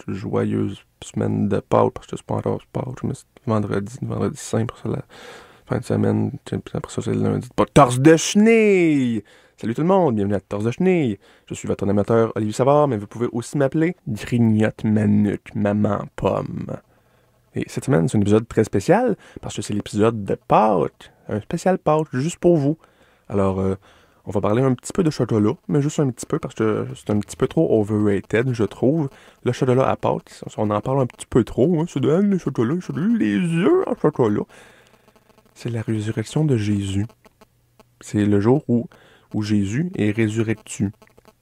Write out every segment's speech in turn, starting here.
joyeuse semaine de Pâques, parce que c'est pas encore Pâques, mais c'est vendredi saint, pour ça, la fin de semaine, puis après ça, c'est le lundi. Pas torse de chenille! Salut tout le monde, bienvenue à Torse de chenille. Je suis votre animateur Olivier Savard, mais vous pouvez aussi m'appeler Grignote Manuc, Maman Pomme. Et cette semaine, c'est un épisode très spécial, parce que c'est l'épisode de Pâques, un spécial Pâques, juste pour vous. Alors, on va parler un petit peu de chocolat, mais juste un petit peu, parce que c'est un petit peu trop overrated, je trouve. Le chocolat à Pâques, on en parle un petit peu trop, hein, c'est de les chocolats, les œufs en chocolat. C'est la résurrection de Jésus. C'est le jour où Jésus est résurrectu.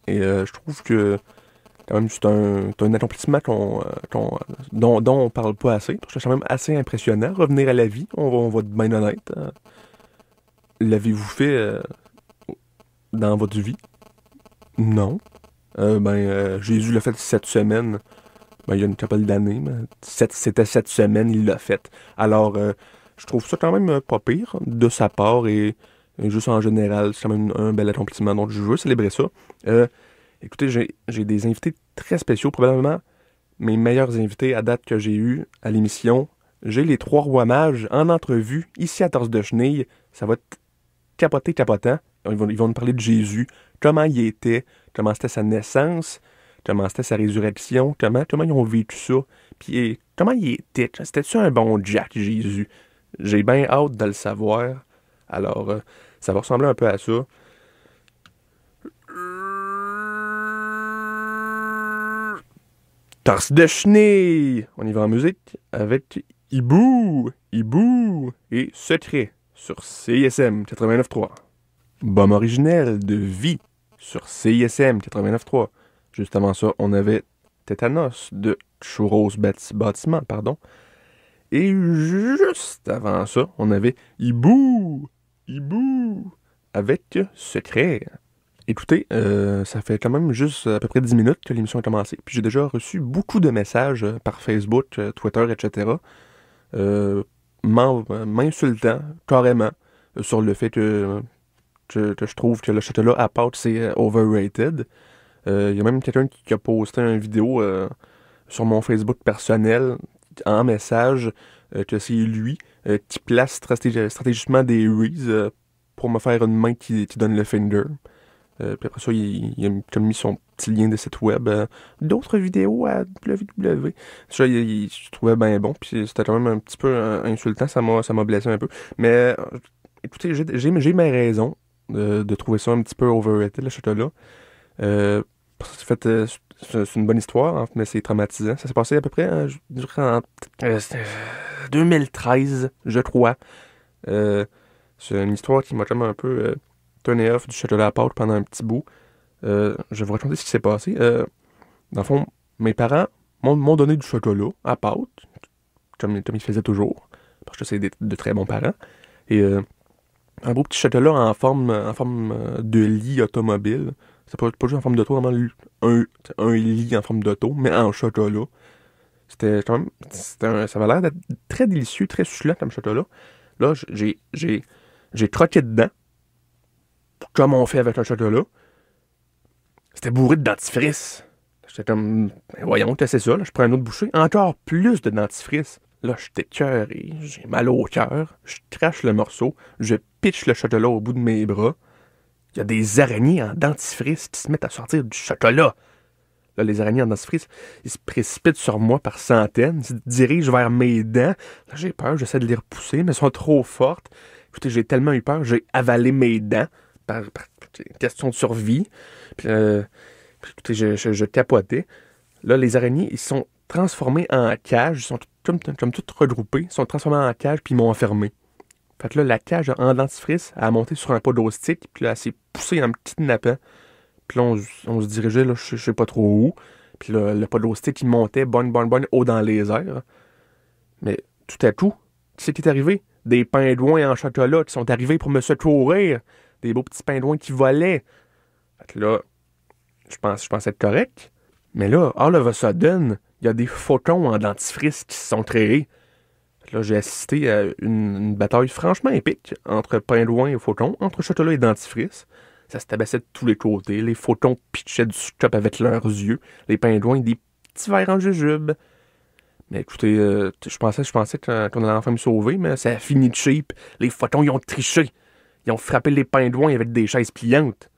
Et je trouve que quand même c'est un accomplissement dont on parle pas assez. Je trouve ça quand même assez impressionnant. Revenir à la vie, on va être bien honnête. L'avez-vous fait dans votre vie? Non. Jésus l'a fait cette semaine. Il y a une couple d'années, mais c'était cette semaine, il l'a fait. Alors, je trouve ça quand même pas pire de sa part et juste en général, c'est quand même un bel accomplissement. Donc, je veux célébrer ça. Écoutez, j'ai des invités très spéciaux, probablement mes meilleurs invités à date que j'ai eus à l'émission. J'ai les Trois Rois Mages en entrevue, ici à Torse de chenille. Ça va être capotant. Ils vont nous parler de Jésus, comment il était, comment c'était sa naissance, comment c'était sa résurrection, comment ils ont vécu ça, puis comment il était. C'était-tu un bon Jack, Jésus? J'ai bien hâte de le savoir. Alors, ça va ressembler un peu à ça. Torse de chenille! On y va en musique avec Hibou et Secret sur CISM 89.3. Baume originel de Vie sur CISM 89.3. Juste avant ça, on avait Tétanos de Churros Bâtiment, pardon. Et juste avant ça, on avait Hibou avec Secret. Écoutez, ça fait quand même juste à peu près 10 minutes que l'émission a commencé. Puis j'ai déjà reçu beaucoup de messages par Facebook, Twitter, etc. M'insultant carrément sur le fait que je trouve que le chocolat à pâte, c'est overrated. Il y a même quelqu'un qui a posté une vidéo sur mon Facebook personnel en message que c'est lui qui place stratégiquement des Reese pour me faire une main qui donne le finger. Puis après ça, il a mis son petit lien de site web. D'autres vidéos à www. Ça, je trouvais bien bon. Puis c'était quand même un petit peu insultant. Ça m'a blessé un peu. Mais écoutez, j'ai mes raisons de trouver ça un petit peu overrated, le chocolat. C'est une bonne histoire, hein, mais c'est traumatisant. Ça s'est passé à peu près en 2013, je crois. C'est une histoire qui m'a quand même un peu turné off du chocolat à pâte pendant un petit bout. Je vais vous raconter ce qui s'est passé. Dans le fond, mes parents m'ont donné du chocolat à pâte, comme ils faisaient toujours, parce que c'est de très bons parents. Et un beau petit chocolat en forme de lit automobile. C'est pas juste en forme d'auto, vraiment un lit en forme d'auto, mais en chocolat. C'était quand même. Ça avait l'air d'être très délicieux, très succulent comme chocolat. Là, j'ai croqué dedans, comme on fait avec un chocolat. C'était bourré de dentifrice. J'étais comme, voyons, c'est ça, là, je prends un autre bouchée. Encore plus de dentifrice. Là, j'étais cœuré, j'ai mal au cœur. Je crache le morceau, je pitche le chocolat au bout de mes bras. Il y a des araignées en dentifrice qui se mettent à sortir du chocolat. Là, les araignées en dentifrice, ils se précipitent sur moi par centaines, ils se dirigent vers mes dents. Là, j'ai peur, j'essaie de les repousser, mais elles sont trop fortes. Écoutez, j'ai tellement eu peur, j'ai avalé mes dents par question de survie. Puis écoutez, je capotais. Là, les araignées, ils sont transformés en cage, ils sont comme toutes regroupées, ils sont transformés en cage, puis ils m'ont enfermé. Fait que là, la cage en dentifrice, elle a monté sur un poteau stick, puis là, elle s'est poussée en me kidnappant. Puis là, on se dirigeait, là, je sais pas trop où. Puis là, le poteau stick, il montait, bonne, haut dans les airs. Mais tout à coup, qu'est-ce qui est arrivé? Des pingouins en chocolat qui sont arrivés pour me secourir. Des beaux petits pingouins qui volaient. Fait que là, je pense être correct. Mais là, all of a sudden, il y a des photons en dentifrice qui se sont créés. Là, j'ai assisté à une bataille franchement épique entre pingouins et photons, entre chocolat et dentifrice. Ça se tabassait de tous les côtés. Les photons pitchaient du stop avec leurs yeux. Les pingouins, des petits verres en jujube. Mais écoutez, je pensais qu'on allait enfin me sauver, mais ça a fini de cheap. Les photons, ils ont triché. Ils ont frappé les pingouins avec des chaises pliantes.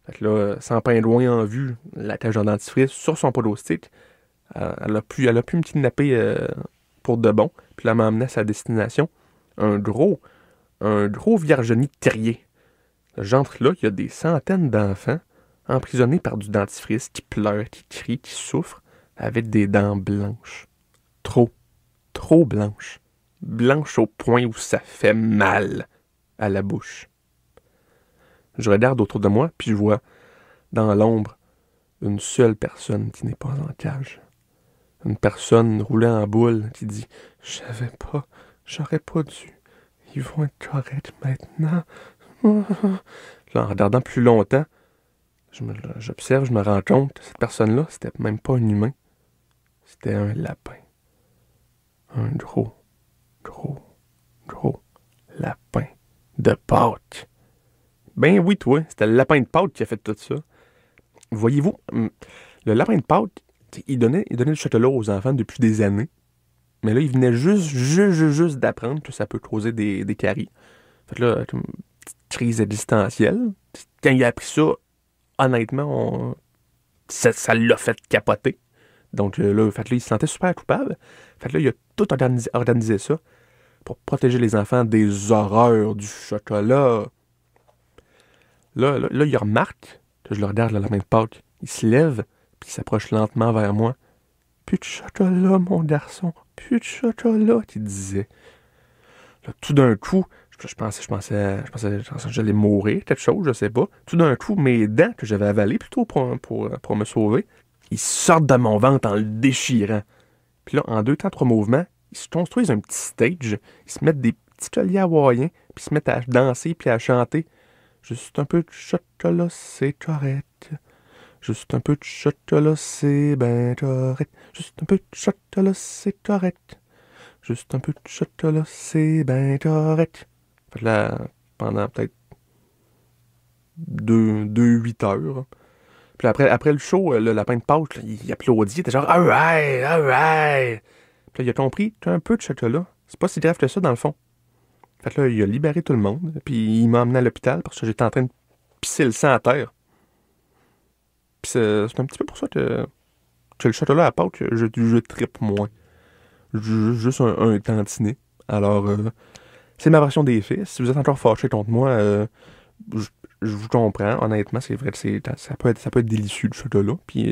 Fait que là, sans pingouin en vue, la cage en dentifrice sur son podo-stick, elle a pu me kidnapper pour de bon. Puis là, elle m'a emmené à sa destination. Un gros Virginie terrier. J'entre là, il y a des centaines d'enfants emprisonnés par du dentifrice qui pleurent, qui crient, qui souffrent, avec des dents blanches. Trop blanches. Blanches au point où ça fait mal à la bouche. Je regarde autour de moi, puis je vois, dans l'ombre, une seule personne qui n'est pas en cage. Une personne roulée en boule qui dit « Je savais pas, j'aurais pas dû. Ils vont être corrects maintenant. » Là, en regardant plus longtemps, j'observe, je me rends compte que cette personne-là, c'était même pas un humain. C'était un lapin. Un gros lapin de Pâques. Ben oui, toi, c'était le lapin de Pâques qui a fait tout ça. Voyez-vous, le lapin de Pâques, il donnait du chocolat aux enfants depuis des années. Mais là, il venait juste d'apprendre que ça peut causer des caries. Fait que là, une petite crise existentielle. Quand il a appris ça, honnêtement, ça l'a fait capoter. Donc là, il se sentait super coupable. Fait que là, il a tout organisé ça pour protéger les enfants des horreurs du chocolat. Là, il remarque que je le regarde, le lapin de Pâques. Il se lève, puis il s'approche lentement vers moi. « Plus de chocolat, mon garçon, plus de chocolat, » qu'il disait. Là, tout d'un coup, je pensais que j'allais mourir, quelque chose, je sais pas. Tout d'un coup, mes dents que j'avais avalées plutôt pour me sauver, ils sortent de mon ventre en le déchirant. Puis là, en 2 temps, 3 mouvements, ils se construisent un petit stage, ils se mettent des petits colliers hawaïens, puis ils se mettent à danser puis à chanter. Juste un peu de chocolat, c'est correct. Juste un peu de chocolat, c'est ben correct. Juste un peu de chocolat, c'est correct. Juste un peu de chocolat, c'est ben correct. Fait que là, pendant peut-être 8 heures. Puis après le show, le lapin de Pâques, il applaudit, il était genre « Alright, alright! » Puis là, il a compris qu'un peu de chocolat, c'est pas si grave que ça dans le fond. Fait que là, il a libéré tout le monde, puis il m'a emmené à l'hôpital parce que j'étais en train de pisser le sang à terre. Puis c'est un petit peu pour ça que le chocolat à Pâques, je trippe moins. Juste un tantinet. Alors, c'est ma version des faits. Si vous êtes encore fâché contre moi, je vous comprends. Honnêtement, c'est vrai que ça peut être délicieux, le chocolat. Puis,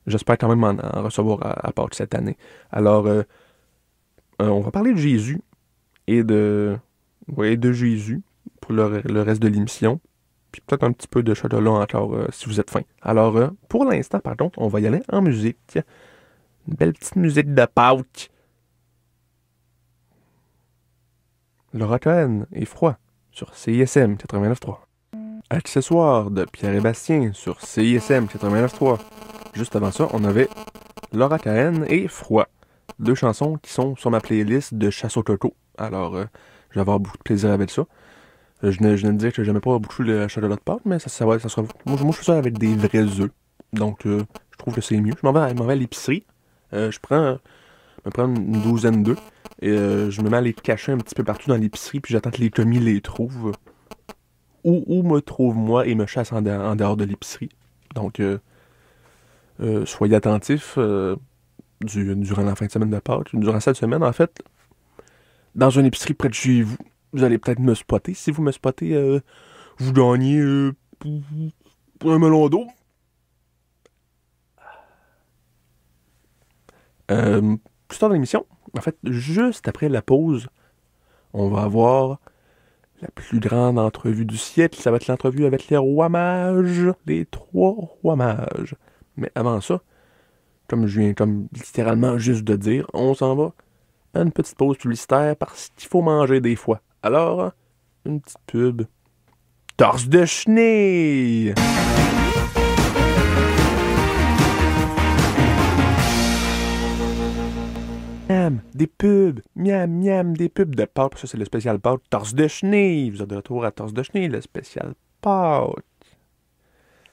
j'espère quand même en recevoir à Pâques cette année. Alors, on va parler de Jésus et de Jésus pour le reste de l'émission. Puis peut-être un petit peu de chocolat encore si vous êtes faim. Alors, pour l'instant, par contre, on va y aller en musique. Une belle petite musique de Pâques. Laura Cohen et Froid sur CISM 89.3. Accessoires de Pierre et Bastien sur CISM 89.3. Juste avant ça, on avait Laura Cohen et Froid. 2 chansons qui sont sur ma playlist de chasse au coco. Alors, je vais avoir beaucoup de plaisir avec ça. Je viens de dire que j'aimais pas beaucoup le chocolat de Pâques, mais ça sera... Moi, je fais ça avec des vrais œufs. Donc, je trouve que c'est mieux. Je m'en vais à l'épicerie. Je me prends une douzaine d'œufs. Et je me mets à les cacher un petit peu partout dans l'épicerie. Puis j'attends que les commis les trouvent. Ou me trouvent moi et me chassent en dehors de l'épicerie. Donc, soyez attentifs durant la fin de semaine de Pâques. Durant cette semaine, en fait, dans une épicerie près de chez vous, vous allez peut-être me spotter. Si vous me spottez, vous gagnez un melon d'eau. Plus tard dans l'émission, en fait, juste après la pause, on va avoir la plus grande entrevue du siècle. Ça va être l'entrevue avec les rois mages, les 3 rois mages. Mais avant ça, comme je viens littéralement juste de dire, on s'en va à une petite pause publicitaire parce qu'il faut manger des fois. Alors, une petite pub. Torse de chenille! Miam, des pubs, miam, des pubs de Pâques. Ça, c'est le spécial Pâques. Torse de chenille. Vous êtes de retour à Torse de chenille, le spécial Pâques.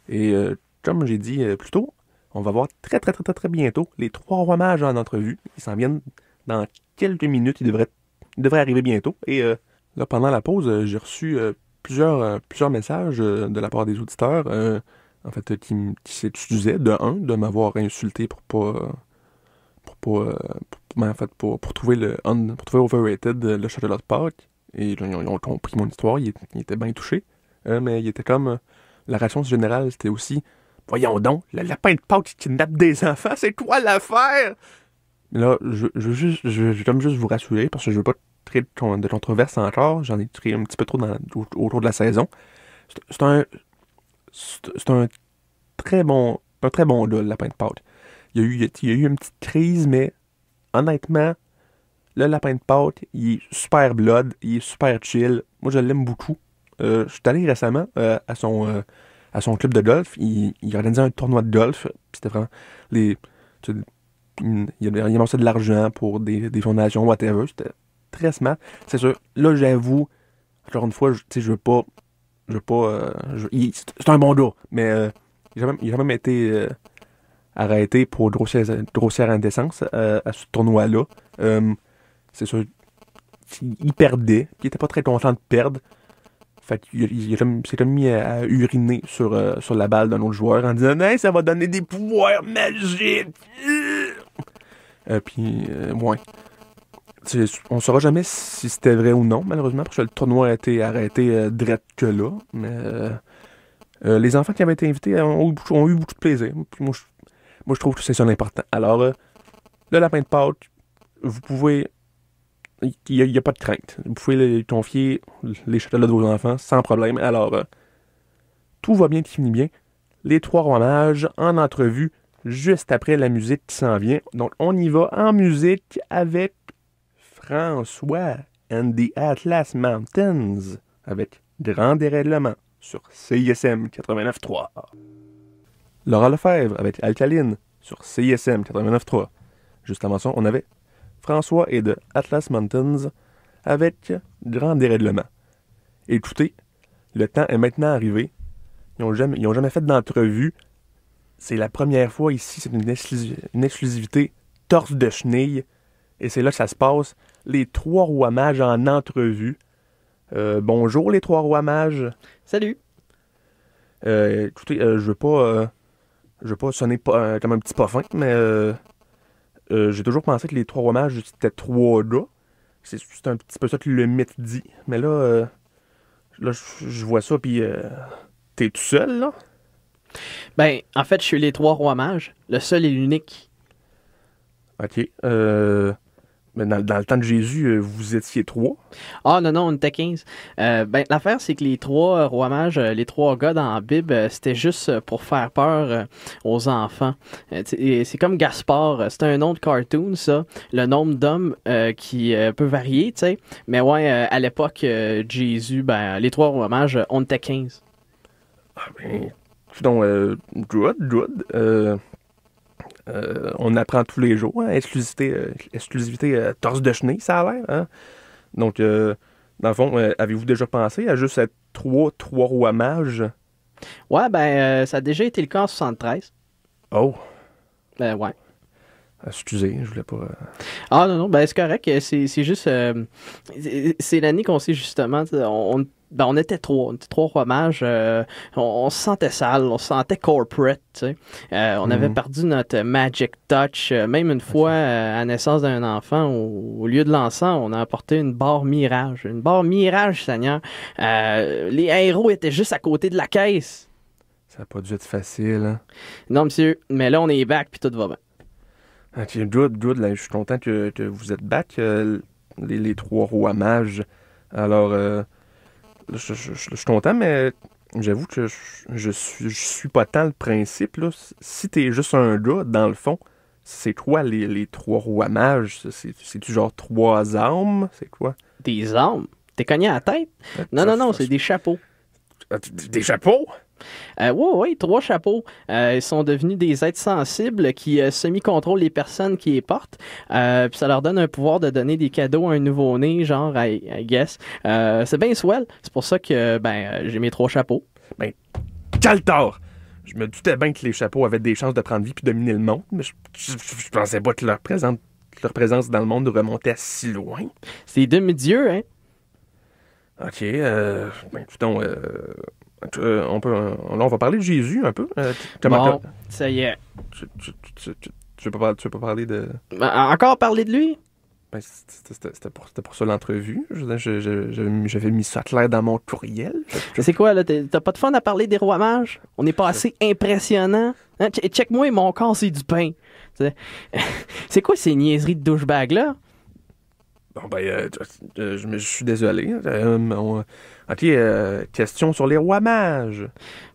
Et comme j'ai dit plus tôt, on va voir très très très très très bientôt les 3 rois mages en entrevue. Ils s'en viennent dans quelques minutes. Ils devraient arriver bientôt. Et là, pendant la pause, j'ai reçu plusieurs messages de la part des auditeurs, en fait, qui s'excusaient de m'avoir insulté pour trouver pour trouver overrated le Château de Pâques. Et là, ils ont compris mon histoire, ils étaient bien touchés. Mais il était comme. La réaction générale, c'était aussi: voyons donc, le lapin de Pâques qui kidnappe des enfants, c'est quoi l'affaire? Là, je comme juste vous rassurer, parce que je veux pas créer de controverse encore. J'en ai créé un petit peu trop autour de la saison. C'est un très bon gars, le lapin de Pâques. Il y a eu une petite crise, mais honnêtement, le lapin de Pâques, il est super blood, il est super chill. Moi, je l'aime beaucoup. Je suis allé récemment à son club de golf. Il organisait un tournoi de golf. C'était vraiment il amassait de l'argent pour des fondations, whatever. C'était très smart. C'est sûr. Là, j'avoue, encore une fois, je veux pas. C'est un bon gars, mais il a jamais même été arrêté pour grossière indécence à ce tournoi-là. C'est sûr, il perdait, puis il était pas très content de perdre. Fait qu'il s'est comme mis à uriner sur la balle d'un autre joueur en disant: hey, ça va donner des pouvoirs magiques! Ouais. On saura jamais si c'était vrai ou non, malheureusement, parce que le tournoi a été arrêté direct que là. Mais les enfants qui avaient été invités ont eu beaucoup de plaisir. Puis moi, je trouve que c'est ça l'important. Alors, le lapin de Pâques, vous pouvez. Il n'y a pas de crainte. Vous pouvez lui confier les châteaux de vos enfants sans problème. Alors, tout va bien qui finit bien. Les 3 rois mages en entrevue juste après la musique qui s'en vient. Donc, on y va en musique avec François and the Atlas Mountains avec Grand Dérèglement sur CISM 89.3. Laura Lefebvre avec Alcaline sur CISM 89.3. Juste avant ça, on avait François et de Atlas Mountains avec Grand Dérèglement. Écoutez, le temps est maintenant arrivé. Ils n'ont jamais fait d'entrevue. C'est la première fois ici, c'est une exclusivité torse de chenille. Et c'est là que ça se passe. Les 3 rois mages en entrevue. Bonjour les 3 rois mages. Salut. Écoutez, je veux pas sonner comme un petit pas fin, mais j'ai toujours pensé que les 3 rois mages, c'était 3 gars. C'est un petit peu ça que le mythe dit. Mais là, je vois ça, puis t'es tout seul, là? Ben, en fait, je suis les 3 rois mages, le seul et l'unique. OK. Mais dans le temps de Jésus, vous étiez 3. Ah non, on était 15. Ben, l'affaire, c'est que les 3 rois mages, les 3 gars dans la Bible, c'était juste pour faire peur aux enfants. C'est comme Gaspard, c'est un nom de cartoon, ça. Le nombre d'hommes qui peut varier, tu sais. Mais ouais, à l'époque, Jésus, ben, les 3 rois mages, on était 15. Ah ben, donc, good. On apprend tous les jours, hein, exclusivité torse de chenille, ça a l'air. Hein? Donc, dans le fond, avez-vous déjà pensé à juste être 3 rois mages? Ouais, ben, ça a déjà été le cas en 73. Oh! Ouais. Excusez, je voulais pas... Ah non, ben c'est correct. C'est juste... c'est l'année qu'on sait justement... On était 3 rois mages. On se sentait sale, on se sentait corporate, tu sais. On avait perdu notre magic touch. Même une fois, à la naissance d'un enfant, au lieu de l'encens, on a apporté une barre mirage. Une barre mirage, Seigneur. Les héros étaient juste à côté de la caisse. Ça n'a pas dû être facile, hein? Non, monsieur. Mais là, on est back, puis tout va bien. Ok, good, là, je suis content que vous êtes back, les 3 rois mages. Alors, je suis content, mais j'avoue que je suis pas tant le principe, là. Si t'es juste un gars, dans le fond, c'est quoi les 3 rois mages? C'est-tu genre 3 armes? C'est quoi? Des armes? T'es cogné à la tête? Non, c'est des chapeaux. Des chapeaux? Oui, 3 chapeaux. Ils sont devenus des êtres sensibles qui semi-contrôlent les personnes qui les portent. Puis ça leur donne un pouvoir de donner des cadeaux à un nouveau-né, genre, I guess. C'est bien swell. C'est pour ça que j'ai mes 3 chapeaux. Ben, quel tort! Je me doutais bien que les chapeaux avaient des chances de prendre vie puis dominer le monde, mais je pensais pas que leur présence dans le monde remontait si loin. C'est demi-dieu, hein? OK, écoutons, là, on va parler de Jésus un peu. Bon, ça y est. Tu veux pas parler de... Encore parler de lui? Ben, c'était pour ça l'entrevue. J'avais mis ça clair dans mon courriel. C'est quoi, là? T'as pas de fun à parler des rois mages? On n'est pas assez impressionnant? Hein? Check-moi, mon corps, c'est du pain. C'est quoi ces niaiseries de douchebag, là? Bon, je suis désolé. OK, question sur les rois mages.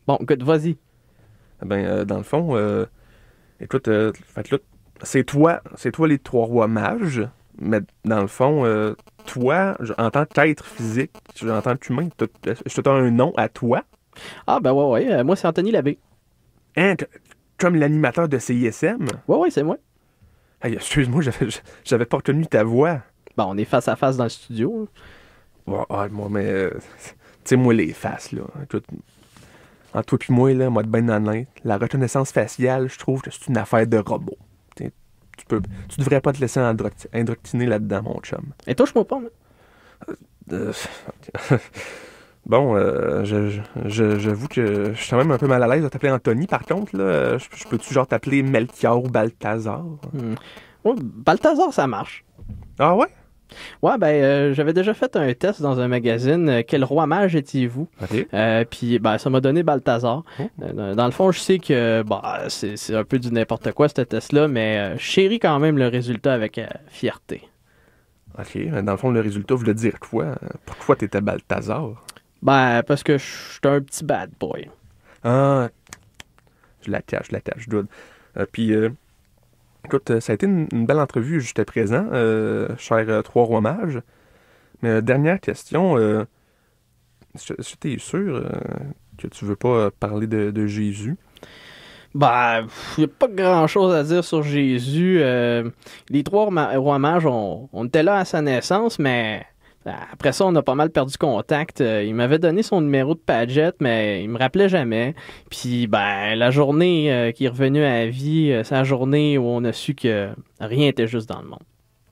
Bon, écoute, vas-y. Dans le fond, écoute, fait que là, c'est toi les 3 rois mages. Mais dans le fond, toi, en tant qu'être physique, en tant qu'humain, est-ce que tu as un nom à toi? Ah, ben ouais. Moi, c'est Anthony Labbé. Hein, comme l'animateur de CISM? Ouais, c'est moi. Hey, excuse-moi, j'avais pas retenu ta voix. Bon, on est face à face dans le studio. Ouais, moi, mais... tu sais, moi, les faces, là. Écoute, entre toi et moi, là, moi, de ben honnête, la reconnaissance faciale, je trouve que c'est une affaire de robot. Tu devrais pas te laisser indoctriner là-dedans, mon chum. Et touche-moi pas, moi. Bon, j'avoue que je suis quand même un peu mal à l'aise de t'appeler Anthony. Par contre, là, je peux-tu genre t'appeler Melchior ou Balthazar? Ouais, Balthazar, ça marche. Ah ouais? Ouais, j'avais déjà fait un test dans un magazine. Quel roi mage étiez-vous? OK. Puis, ça m'a donné Balthazar. Oh. Dans le fond, je sais que c'est un peu du n'importe quoi, ce test-là, mais je chéris quand même le résultat avec fierté. OK. Dans le fond, le résultat voulait dire quoi? Pourquoi t'étais Balthazar? Parce que je suis un petit bad boy. Ah, je la cache, dude. Puis, écoute, ça a été une belle entrevue jusqu'à présent, cher 3 rois mages. Mais dernière question, est-ce que t'es sûr que tu veux pas parler de Jésus? Il n'y a pas grand-chose à dire sur Jésus. Les 3 rois mages, on était là à sa naissance, mais après ça, on a pas mal perdu contact. Il m'avait donné son numéro de Padgett, mais il me rappelait jamais. Puis, la journée qui est revenue à la vie, c'est la journée où on a su que rien était juste dans le monde.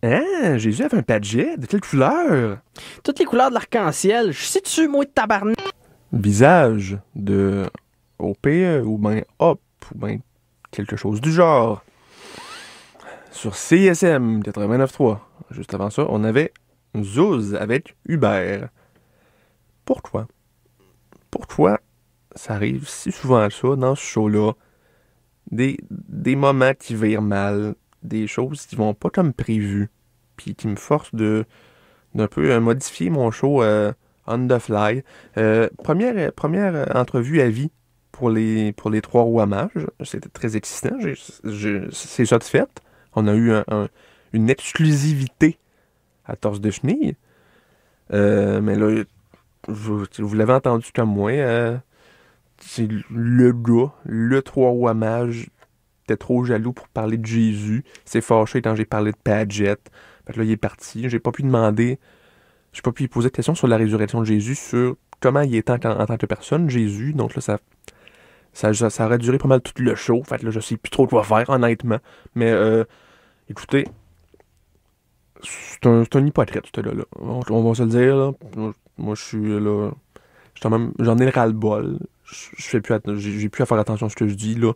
Hein? Jésus avait un Padgett? De quelle couleur? Toutes les couleurs de l'arc-en-ciel. Je sais-tu, moi, de tabarnak? Visage de OPE ou bien Hop ou bien quelque chose du genre. Sur CSM 89.3, juste avant ça, on avait Zouz avec Hubert. Pourquoi ça arrive si souvent ça dans ce show-là? Des moments qui virent mal, des choses qui vont pas comme prévu, puis qui me forcent d'un peu modifier mon show on the fly. Première entrevue à vie pour les 3 rois mages. C'était très excitant. C'est ça de fait. On a eu une exclusivité à Torse de Chenille. Mais là, vous l'avez entendu comme moi, c'est le gars, le 3 rois mages, était trop jaloux pour parler de Jésus. C'est fâché quand j'ai parlé de Padgett. Fait que là, il est parti. J'ai pas pu lui poser de questions sur la résurrection de Jésus, sur comment il est en tant que personne, Jésus. Donc là, ça aurait duré pas mal tout le show. Fait que là, je sais plus trop quoi faire, honnêtement. Mais, écoutez, c'est un hypocrite, ce là. On va se le dire, là. Moi, je suis là. J'en ai le ras-le-bol. J'ai plus à faire attention à ce que je dis, là.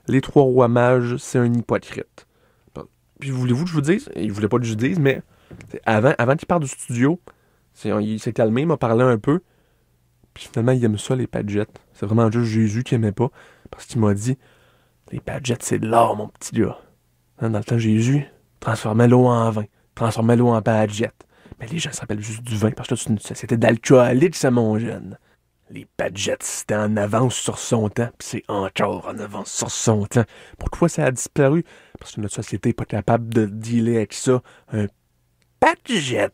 Les 3 rois mages, c'est un hypocrite. Puis voulez-vous que je vous dise? Il voulait pas que je vous dise, mais avant qu'il parte du studio, il s'est calmé, il m'a parlé un peu. Puis finalement, il aime ça, les Padgett. C'est vraiment juste Jésus qui aimait pas. Parce qu'il m'a dit, les Padgett, c'est de l'or, mon petit gars. Hein, dans le temps, Jésus transformait l'eau en vin. Transformait l'eau en Padgett. Mais les gens s'appellent juste du vin parce que c'est une société d'alcooliques, ça, mon jeune. Les Padgett, c'était en avance sur son temps, puis c'est encore en avance sur son temps. Pourquoi ça a disparu? Parce que notre société n'est pas capable de dealer avec ça. Un Padgett.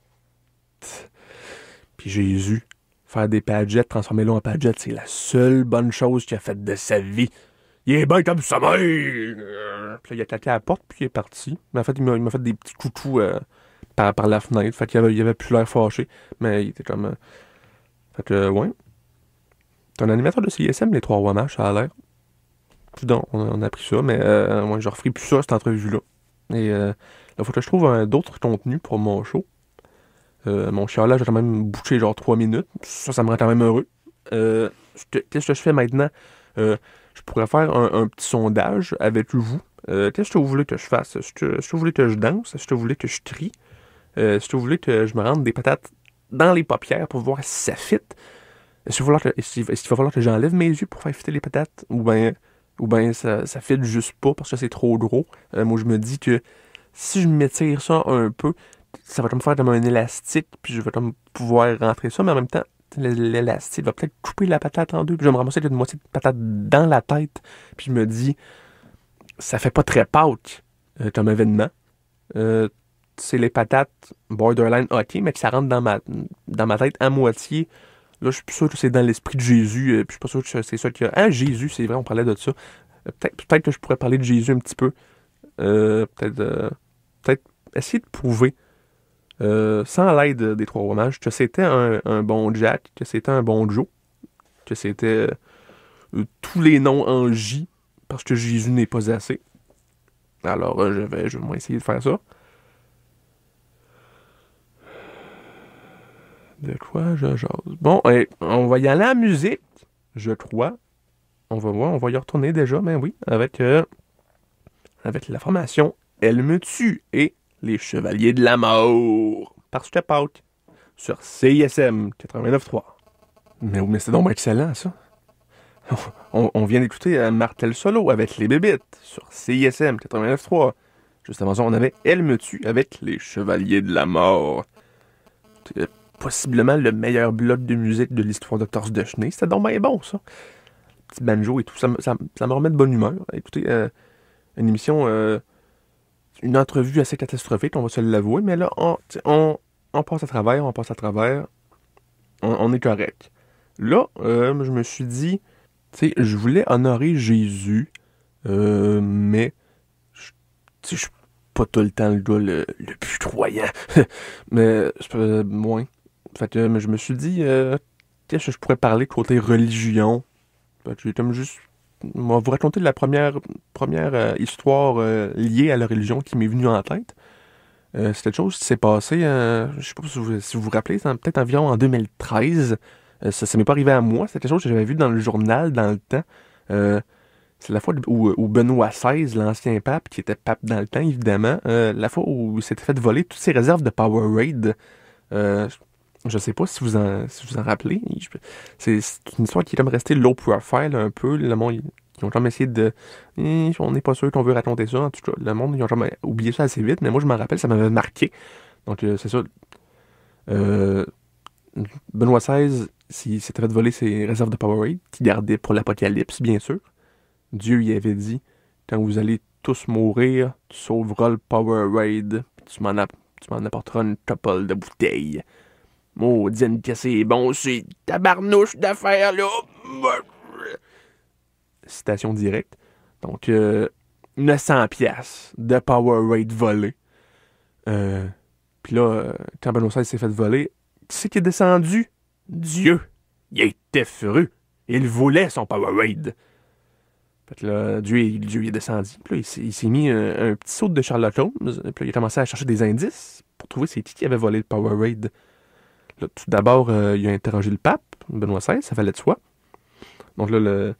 Puis Jésus, faire des Padgett, transformer l'eau en Padgett, c'est la seule bonne chose qu'il a faite de sa vie. Il est bien comme ça, mec! Puis là, il a claqué à la porte, puis il est parti. Mais en fait, il m'a fait des petits coucous par la fenêtre. Fait qu'il avait plus l'air fâché. Mais il était comme... Fait que, ouais. T'es un animateur de CISM, les 3 rois mages, ça a l'air. coudonc, on a appris ça, mais moi, je referai plus ça, cette entrevue-là. Et là, il faut que je trouve d'autres contenus pour mon show. Mon chialage a quand même bouché genre 3 minutes. Ça me rend quand même heureux. Qu'est-ce que je fais maintenant? Je pourrais faire un petit sondage avec vous. Qu'est-ce que vous voulez que je fasse? Est-ce que vous voulez que je danse? Est-ce que vous voulez que je crie? Est-ce que vous voulez que je me rende des patates dans les paupières pour voir si ça fit? Est-ce qu'il va falloir que j'enlève mes yeux pour faire fitter les patates? Ou bien ça fit juste pas parce que c'est trop gros? Moi, je me dis que si je m'étire ça un peu, ça va comme me faire comme un élastique, puis je vais comme pouvoir rentrer ça, mais en même temps, l'élastique va peut-être couper la patate en deux, puis je vais me ramasser avec une moitié de patate dans la tête, puis je me dis, ça fait pas très Pâques comme événement. C'est les patates borderline hockey, mais que ça rentre dans ma tête à moitié. Là, je suis plus sûr que c'est dans l'esprit de Jésus, puis je suis pas sûr que c'est ça qu'il y a. Ah, Jésus, c'est vrai, on parlait de ça. Peut-être que je pourrais parler de Jésus un petit peu. Peut-être essayer de prouver, sans l'aide des trois romages, que c'était un bon Jack, que c'était un bon Joe, que c'était tous les noms en J, parce que Jésus n'est pas assez. Alors, je vais essayer de faire ça. De quoi je jase? Bon, on va y aller à la musique, je crois. On va voir, on va y retourner déjà, mais oui, avec la formation Elle me tue et les Chevaliers de la Mort. Parce que Pâques, sur CISM 89.3. Mais c'est donc excellent, ça. On vient d'écouter Martel Solo avec les Bébites sur CISM 89.3. Juste avant ça, on avait Elle me tue avec les Chevaliers de la Mort. C'est possiblement le meilleur bloc de musique de l'histoire de Torse de Cheney. C'était donc bien bon, ça. Petit banjo et tout, ça me remet de bonne humeur. Écoutez, une émission, une entrevue assez catastrophique, on va se l'avouer, mais là, on passe à travers, on est correct. Là, je me suis dit, tu sais, je voulais honorer Jésus, mais je suis pas tout le temps le gars le plus croyant, mais moins. Fait que je me suis dit, qu'est-ce que je pourrais parler côté religion? Fait que j'ai comme juste... On va vous raconter la première histoire liée à la religion qui m'est venue en tête. C'est quelque chose qui s'est passé, je sais pas si vous vous rappelez, c'est peut-être environ en 2013. Ça m'est pas arrivé à moi, c'est quelque chose que j'avais vu dans le journal dans le temps. C'est la fois où Benoît XVI, l'ancien pape, qui était pape dans le temps, évidemment, la fois où il s'était fait voler toutes ses réserves de Powerade. Je sais pas si vous en rappelez. C'est une histoire qui est comme restée low profile un peu. Le monde, ils ont comme essayé de... on n'est pas sûr qu'on veut raconter ça. En tout cas, le monde, ils ont comme oublié ça assez vite. Mais moi, je m'en rappelle, ça m'avait marqué. Donc, c'est ça. Benoît XVI, s'il s'était fait voler ses réserves de Powerade, qu'il gardait pour l'Apocalypse, bien sûr. Dieu y avait dit, quand vous allez tous mourir, tu sauveras le Powerade, tu m'en apporteras une couple de bouteilles. Maudine que c'est bon, c'est tabarnouche d'affaires, là. Citation directe. Donc, 900 piastres de Powerade volé. Puis là, quand Benoît XVI s'est fait voler, qui c'est qui est descendu? Dieu. Il était fru. Il voulait son Powerade. Fait que là, Dieu est descendu. Puis là, il s'est mis un petit saut de Sherlock Holmes. Puis là, il a commencé à chercher des indices pour trouver c'est qui avait volé le Powerade. Là, tout d'abord, il a interrogé le pape, Benoît XVI, ça fallait de soi. Donc là,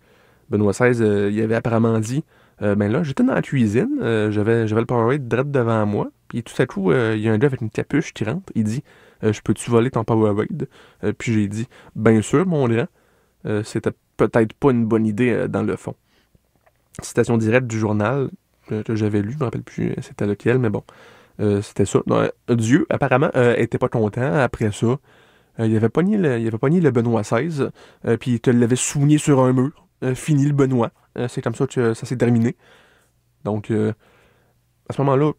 Benoît XVI, il avait apparemment dit, ben là, j'étais dans la cuisine, j'avais le Powerade direct devant moi, puis tout à coup, il y a un gars avec une capuche qui rentre, il dit, je peux-tu voler ton Powerade? Puis j'ai dit, bien sûr, mon grand, c'était peut-être pas une bonne idée dans le fond. Citation directe du journal que j'avais lu, je me rappelle plus c'était lequel, mais bon. C'était ça. Non, Dieu, apparemment, était pas content après ça. Il avait pogné le Benoît XVI, puis il te l'avait souligné sur un mur. Fini le Benoît. C'est comme ça que ça s'est terminé. Donc, à ce moment-là,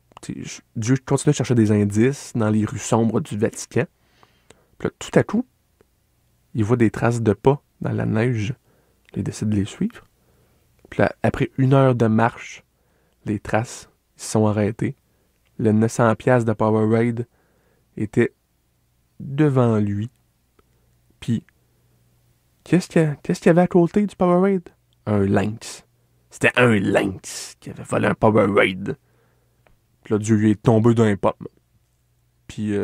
Dieu continue à chercher des indices dans les rues sombres du Vatican. Puis là, tout à coup, il voit des traces de pas dans la neige. Il décide de les suivre. Puis là, après 1 heure de marche, les traces se sont arrêtées. Le 900 piastres de Powerade était devant lui. Puis, qu'est-ce qu'il y avait à côté du Powerade? Un lynx. C'était un lynx qui avait volé un Powerade. Puis là, Dieu lui est tombé dans les pommes. Puis,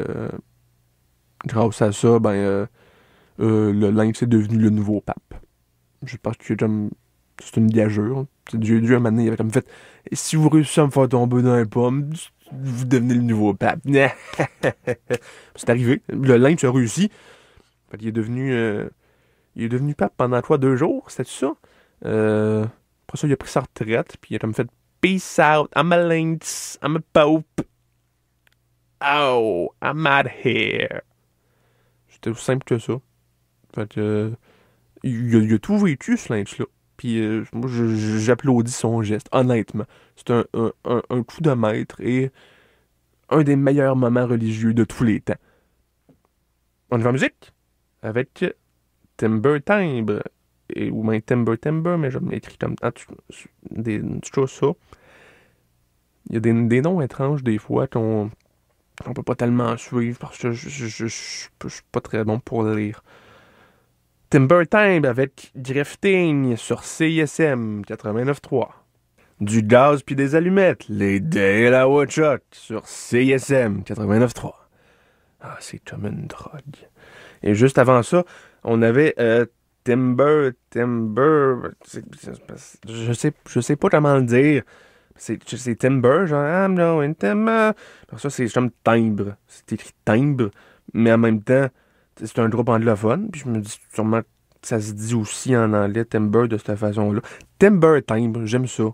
grâce à ça, le lynx est devenu le nouveau pape. Je pense que c'est une gageure. Dieu, un moment donné, il avait comme fait si vous réussissez à me faire tomber dans les pommes, vous devenez le nouveau pape. C'est arrivé. Le lynx a réussi. Fait qu'il il est devenu pape pendant 2 jours, c'était ça? Après ça, il a pris sa retraite, puis il a comme fait peace out, I'm a lynx, I'm a pope. Oh, I'm out here. C'était aussi simple que ça. Fait que, il a tout vécu, ce lynx-là. Puis moi, j'applaudis son geste, honnêtement. C'est un coup de maître et un des meilleurs moments religieux de tous les temps. On y va en musique avec Timber Timbre, ou même Timber, mais je m'écris comme des choses ça. Il y a des noms étranges des fois qu'on peut pas tellement suivre parce que je suis pas très bon pour lire. Timber Timbre avec Drifting sur CISM 89.3. Du gaz puis des allumettes, les De La Woodchuck sur CISM 89.3. Ah, c'est comme une drogue. Et juste avant ça, on avait Timber, je sais pas comment le dire. C'est Timber, genre I'm going Timber. Alors ça, c'est comme timbre. C'est écrit timbre, mais en même temps, c'est un groupe anglophone. Puis je me dis sûrement que ça se dit aussi en anglais Timber de cette façon-là. Timber timbre, j'aime ça.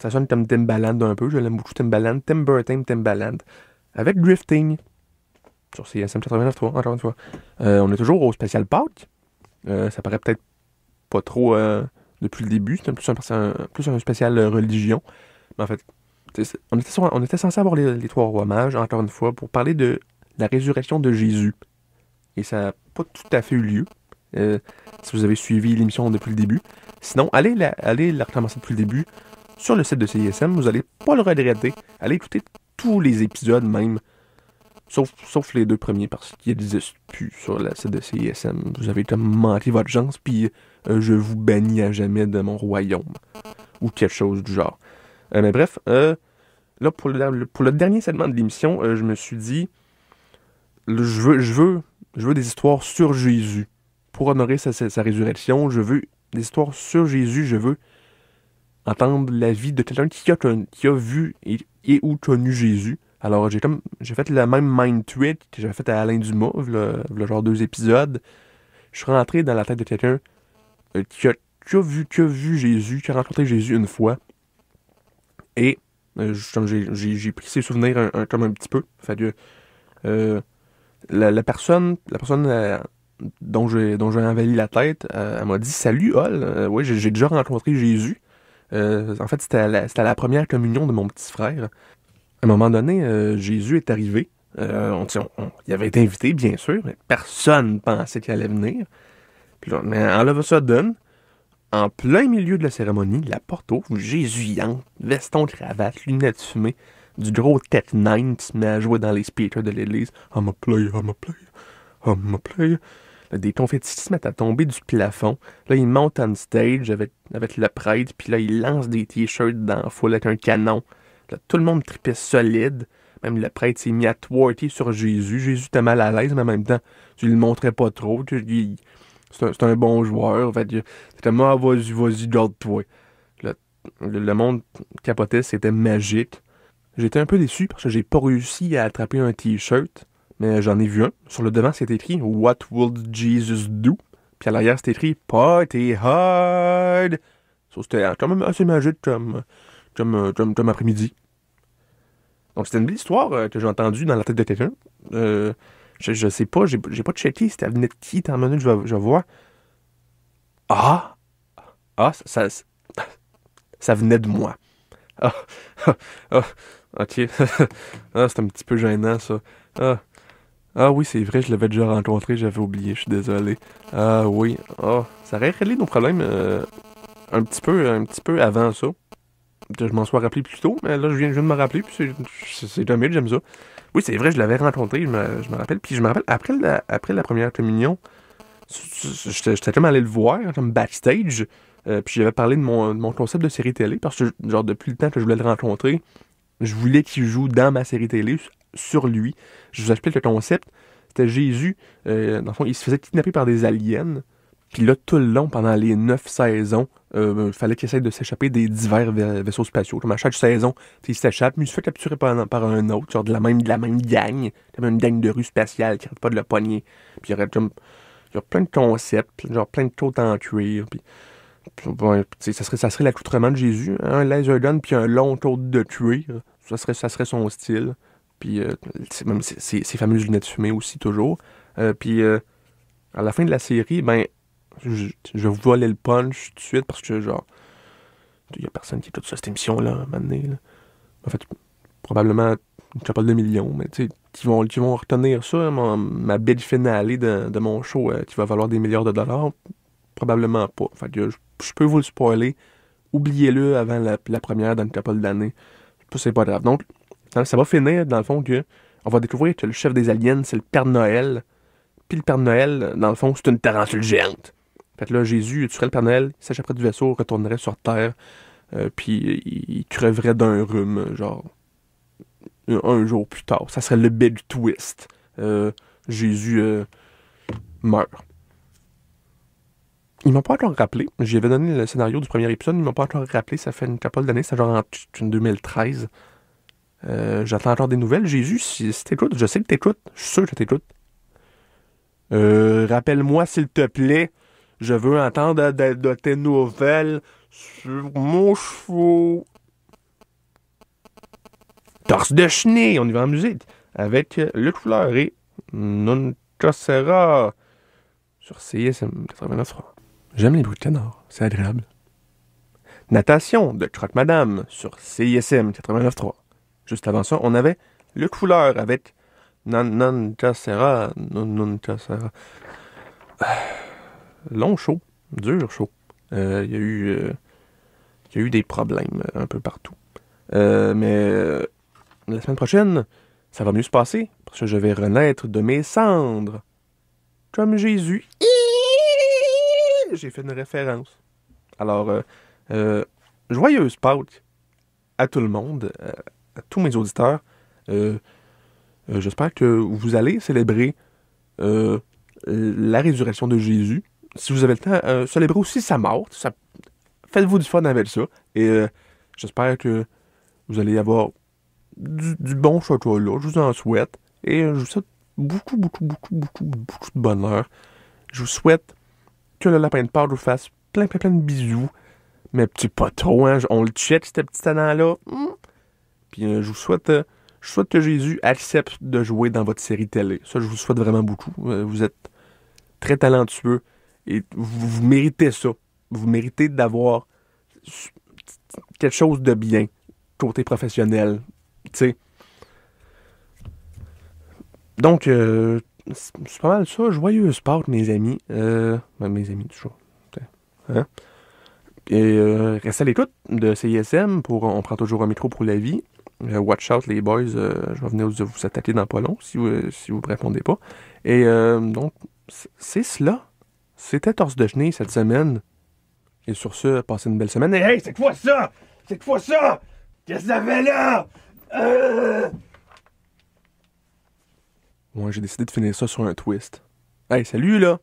Ça sonne comme Timbaland un peu. Je l'aime beaucoup Timbaland. Timber Timbaland. Avec Drifting. Sur CSM 89.3, encore une fois. On est toujours au spécial Pâques. Ça paraît peut-être pas trop depuis le début. C'était plus un spécial religion. Mais en fait, on était censé avoir les 3 rois mages, encore une fois, pour parler de la résurrection de Jésus. Et ça n'a pas tout à fait eu lieu. Si vous avez suivi l'émission depuis le début. Sinon, allez la recommencer depuis le début sur le site de CISM. Vous n'allez pas le regretter. Allez écouter tous les épisodes même. Sauf les 2 premiers, parce qu'ils n'existent plus sur le site de CISM. Vous avez comme manqué votre chance, puis je vous bannis à jamais de mon royaume. Ou quelque chose du genre. Mais bref, là, pour le dernier segment de l'émission, je me suis dit, je veux des histoires sur Jésus. Pour honorer sa résurrection, je veux des histoires sur Jésus, je veux entendre la vie de quelqu'un qui a vu et ou connu Jésus. Alors, j'ai fait le même mind tweet que j'avais fait à Alain Dumas, le genre 2 épisodes. Je suis rentré dans la tête de quelqu'un qui a vu Jésus, qui a rencontré Jésus une fois. Et j'ai pris ses souvenirs comme un petit peu. Fait que la personne dont j'ai envahi la tête, elle m'a dit Salut Hall, oui, j'ai déjà rencontré Jésus. En fait, c'était à la première communion de mon petit frère. À un moment donné, Jésus est arrivé. Il avait été invité, bien sûr, mais personne ne pensait qu'il allait venir. Puis là, mais all of a sudden, en plein milieu de la cérémonie, la porte ouvre, Jésus entre, veston, cravate, lunettes fumées, du gros Tech 9 qui se met à jouer dans les speakers de l'église. I'm a player, I'm a player, I'm a player. Là, des confettis se mettent à tomber du plafond. Là, il monte on stage avec le prêtre, puis là, il lance des t-shirts dans la foule avec un canon. Là, tout le monde tripait solide. Même le prêtre s'est mis à twerker sur Jésus. Jésus était mal à l'aise, mais en même temps, tu le montrais pas trop. C'est un bon joueur. En fait, c'était moi, vas-y, garde-toi. Le monde capotait, c'était magique. J'étais un peu déçu parce que j'ai pas réussi à attraper un t-shirt, mais j'en ai vu un. Sur le devant, c'est écrit What would Jesus do? Puis à l'arrière, c'est écrit Party hard. So, c'était quand même assez magique comme après-midi. Donc, c'était une belle histoire que j'ai entendue dans la tête de quelqu'un. Je sais pas, j'ai pas checké si ça venait de qui, tant minute, je vais voir. Ah, ça venait de moi. Ok. C'est un petit peu gênant, ça. Oui, c'est vrai, je l'avais déjà rencontré, j'avais oublié, je suis désolé. Oui. Ça aurait réglé nos problèmes un petit peu avant ça. Je m'en sois rappelé plus tôt, mais là, je viens de me rappeler, puis c'est jamais, j'aime ça. Oui, c'est vrai, je l'avais rencontré, je me rappelle. Puis je me rappelle, après la première communion, j'étais comme allé le voir, comme backstage. Puis j'avais parlé de mon concept de série télé, parce que, genre, depuis le temps que je voulais le rencontrer, je voulais qu'il joue dans ma série télé, sur lui. Je vous explique le concept. C'était Jésus, dans le fond, il se faisait kidnapper par des aliens. Puis là, tout le long, pendant les 9 saisons, il fallait qu'il essaye de s'échapper des divers vaisseaux spatiaux. Comme à chaque saison, il s'échappe, mais il se fait capturer par un autre, genre de la même gang. Comme une gang de rue spatiale qui arrête pas de le pogner. Puis il y a plein de concepts, genre plein de côtes en cuir. Puis ouais, ça serait l'accoutrement de Jésus. Hein, un laser gun puis un long côte de cuir. Ça serait son style. Puis même ses fameuses lunettes fumées aussi, toujours. Puis à la fin de la série, ben, je vous volais le punch tout de suite parce que, genre, il y a personne qui écoute ça, cette émission-là, à un moment donné, là. En fait, probablement une couple de millions, mais tu sais, qui vont retenir ça, ma bid finale de mon show, qui va valoir des milliards de dollars. Probablement pas. Fait que je peux vous le spoiler. Oubliez-le avant la première dans une couple d'années. Ça, c'est pas grave. Donc, ça va finir, dans le fond, que on va découvrir que le chef des aliens, c'est le Père Noël. Puis le Père Noël, dans le fond, c'est une tarentule géante. Fait que là, Jésus tuerait le Père Noël, il s'échapperait du vaisseau, retournerait sur Terre, puis il creverait d'un rhume, genre, un jour plus tard. Ça serait le big twist. Jésus meurt. Ils m'ont pas encore rappelé. J'y avais donné le scénario du premier épisode, ils m'ont pas encore rappelé. Ça fait une couple d'années, c'est genre en 2013. J'attends encore des nouvelles. Jésus, si t'écoutes, je sais que t'écoutes. Je suis sûr que t'écoutes. Rappelle-moi, s'il te plaît. Je veux entendre de tes nouvelles sur mon chevaux. Torse de chenille, on y va en musique. Avec le couleur et Non Cassera sur CISM 89.3. J'aime les bruits de canard, c'est agréable. Natation de Croque Madame sur CISM 89.3. Juste avant ça, on avait le couleur avec Non Cassera. Non Cassera. Long show, dur show. Il y a eu des problèmes un peu partout. Mais la semaine prochaine, ça va mieux se passer parce que je vais renaître de mes cendres. Comme Jésus. J'ai fait une référence. Alors, joyeuse Pâques à tout le monde, à tous mes auditeurs. J'espère que vous allez célébrer la résurrection de Jésus. Si vous avez le temps, célébrez aussi sa mort. Faites-vous du fun avec ça. Et j'espère que vous allez avoir du bon chocolat. Je vous en souhaite. Et je vous souhaite beaucoup de bonheur. Je vous souhaite que le lapin de Pâques vous fasse plein de bisous. Mais pas trop, hein. On le check, ce petit talent-là. Puis je souhaite que Jésus accepte de jouer dans votre série télé. Ça, je vous souhaite vraiment beaucoup. Vous êtes très talentueux et vous méritez ça. Vous méritez d'avoir quelque chose de bien côté professionnel. Tu sais. Donc, c'est pas mal ça. Joyeuse Pâques, mes amis. Mes amis, toujours. Hein? Et restez à l'écoute de CISM On prend toujours un micro pour la vie. Watch out, les boys. Je vais venir vous attaquer dans pas long si vous ne répondez pas. Et donc, c'est cela. C'était Torse de Chenille cette semaine. Et sur ce, passez une belle semaine. Et hey, c'est quoi ça? C'est quoi ça? Qu'est-ce que ça fait là? Ouais, j'ai décidé de finir ça sur un twist. Hey, salut là!